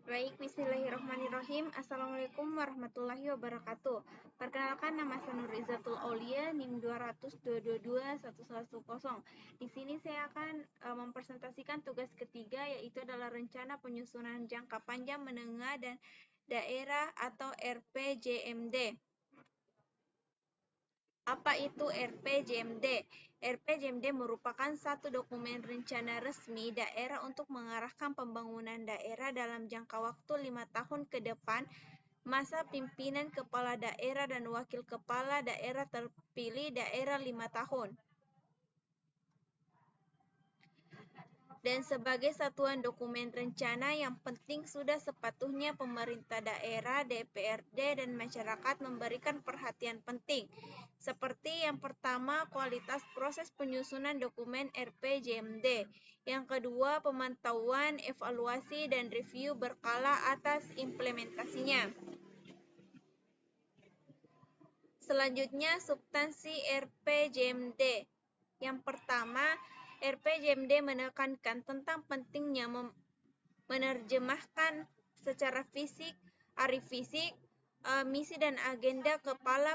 Baik, bismillahirrahmanirrahim. Assalamualaikum warahmatullahi wabarakatuh. Perkenalkan, nama saya Nurizatul Aulia, NIM 200222110. Di sini saya akan mempresentasikan tugas ketiga, yaitu adalah rencana penyusunan jangka panjang, menengah, dan daerah atau RPJMD. Apa itu RPJMD? RPJMD merupakan satu dokumen rencana resmi daerah untuk mengarahkan pembangunan daerah dalam jangka waktu 5 tahun ke depan. Masa pimpinan kepala daerah dan wakil kepala daerah terpilih daerah 5 tahun. Dan sebagai satuan dokumen rencana yang penting, sudah sepatutnya pemerintah daerah, DPRD, dan masyarakat memberikan perhatian penting. Seperti yang pertama, kualitas proses penyusunan dokumen RPJMD. Yang kedua, pemantauan, evaluasi, dan review berkala atas implementasinya. Selanjutnya, substansi RPJMD. Yang pertama, RPJMD menekankan tentang pentingnya menerjemahkan secara fisik, misi dan agenda kepala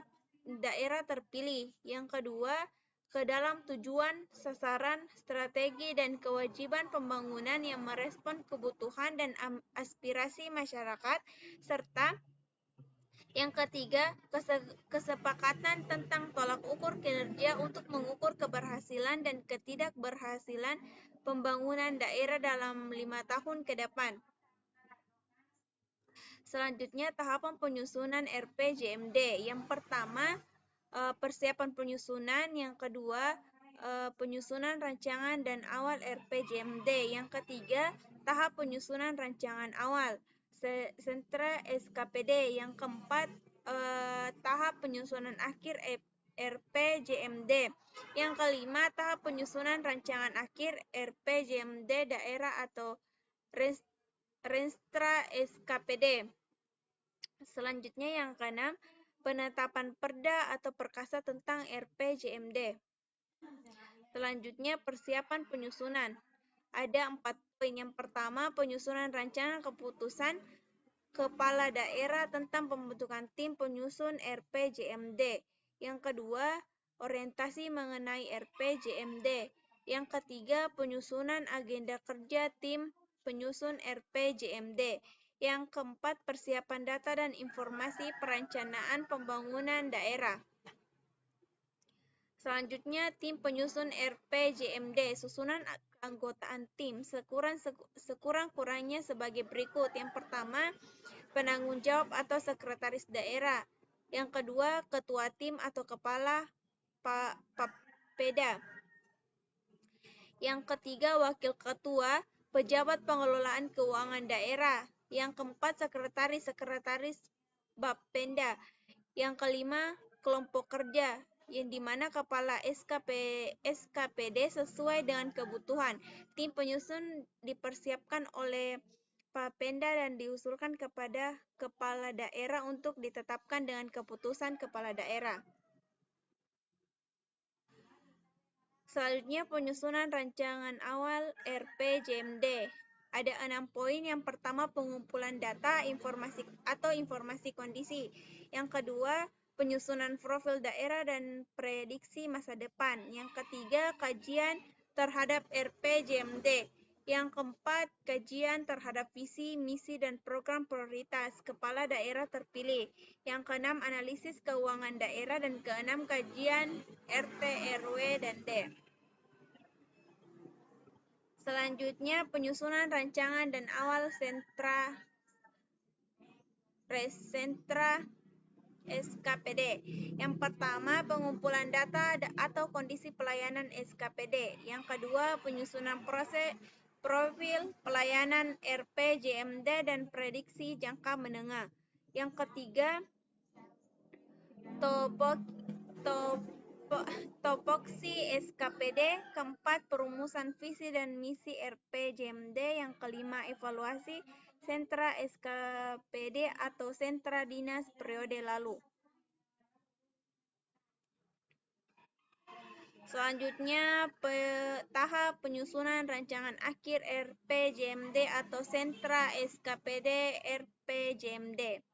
daerah terpilih. Yang kedua, ke dalam tujuan, sasaran, strategi, dan kewajiban pembangunan yang merespon kebutuhan dan aspirasi masyarakat, serta yang ketiga, kesepakatan tentang tolak ukur kinerja untuk mengukur keberhasilan dan ketidakberhasilan pembangunan daerah dalam 5 tahun ke depan. Selanjutnya, tahapan penyusunan RPJMD. Yang pertama, persiapan penyusunan. Yang kedua, penyusunan rancangan dan awal RPJMD. Yang ketiga, tahap penyusunan rancangan awal, sentra SKPD. Yang keempat, tahap penyusunan akhir RPJMD. Yang kelima, tahap penyusunan rancangan akhir RPJMD daerah atau Renstra SKPD. Selanjutnya yang keenam, penetapan perda atau perkasa tentang RPJMD. Selanjutnya persiapan penyusunan. Ada 4 poin. Yang pertama, penyusunan rancangan keputusan kepala daerah tentang pembentukan tim penyusun RPJMD. Yang kedua, orientasi mengenai RPJMD. Yang ketiga, penyusunan agenda kerja tim penyusun RPJMD. Yang keempat, persiapan data dan informasi perencanaan pembangunan daerah. Selanjutnya, tim penyusun RPJMD. Susunan keanggotaan tim sekurang-kurangnya sebagai berikut. Yang pertama, penanggung jawab atau sekretaris daerah. Yang kedua, ketua tim atau kepala Papeda. Yang ketiga, wakil ketua, pejabat pengelolaan keuangan daerah. Yang keempat, sekretaris Bapenda. Yang kelima, kelompok kerja, yang dimana kepala SKPD sesuai dengan kebutuhan. Tim penyusun dipersiapkan oleh Papenda dan diusulkan kepada kepala daerah untuk ditetapkan dengan keputusan kepala daerah. Selanjutnya, penyusunan rancangan awal RPJMD. Ada 6 poin. Yang pertama, pengumpulan data, informasi kondisi. Yang kedua, penyusunan profil daerah dan prediksi masa depan. Yang ketiga, kajian terhadap RPJMD. Yang keempat, kajian terhadap visi, misi, dan program prioritas kepala daerah terpilih. Yang keenam, analisis keuangan daerah. Dan keenam, kajian RT, RW, dan D. Selanjutnya, penyusunan rancangan dan awal sentra SKPD. Yang pertama, pengumpulan data atau kondisi pelayanan SKPD. Yang kedua, penyusunan profil pelayanan RPJMD dan prediksi jangka menengah. Yang ketiga, topoksi SKPD. Keempat, perumusan visi dan misi RPJMD. Yang kelima, evaluasi sentra SKPD atau sentra dinas periode lalu. Selanjutnya, tahap penyusunan rancangan akhir RPJMD atau sentra SKPD RPJMD.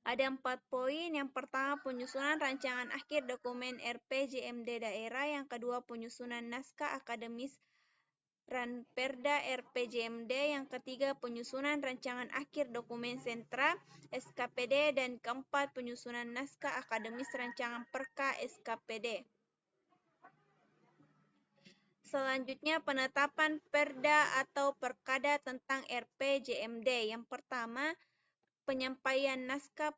Ada 4 poin. Yang pertama, penyusunan rancangan akhir dokumen RPJMD daerah. Yang kedua, penyusunan naskah akademis Ranperda RPJMD. Yang ketiga, penyusunan rancangan akhir dokumen sentra SKPD. Dan keempat, penyusunan naskah akademis rancangan perka SKPD. Selanjutnya, penetapan perda atau perkada tentang RPJMD. Yang pertama, penyampaian naskah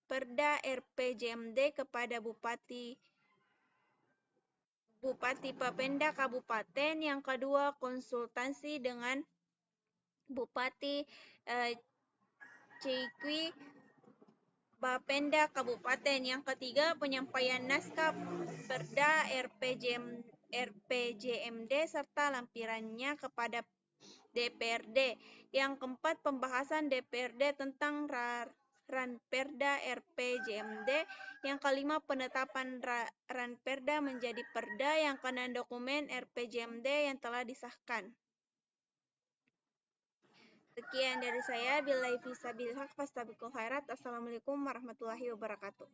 perda RPJMD kepada Bupati Bapenda Kabupaten. Yang kedua, konsultasi dengan Bupati Cikwi Bapenda Kabupaten. Yang ketiga, penyampaian naskah perda RPJMD serta lampirannya kepada DPRD. Yang keempat, pembahasan DPRD tentang Ranperda RPJMD. Yang kelima, penetapan Ranperda menjadi perda. Yang keenam, dokumen RPJMD yang telah disahkan. Sekian dari saya. Billahi fisabilillah, fastabiqul khairat. Assalamualaikum warahmatullahi wabarakatuh.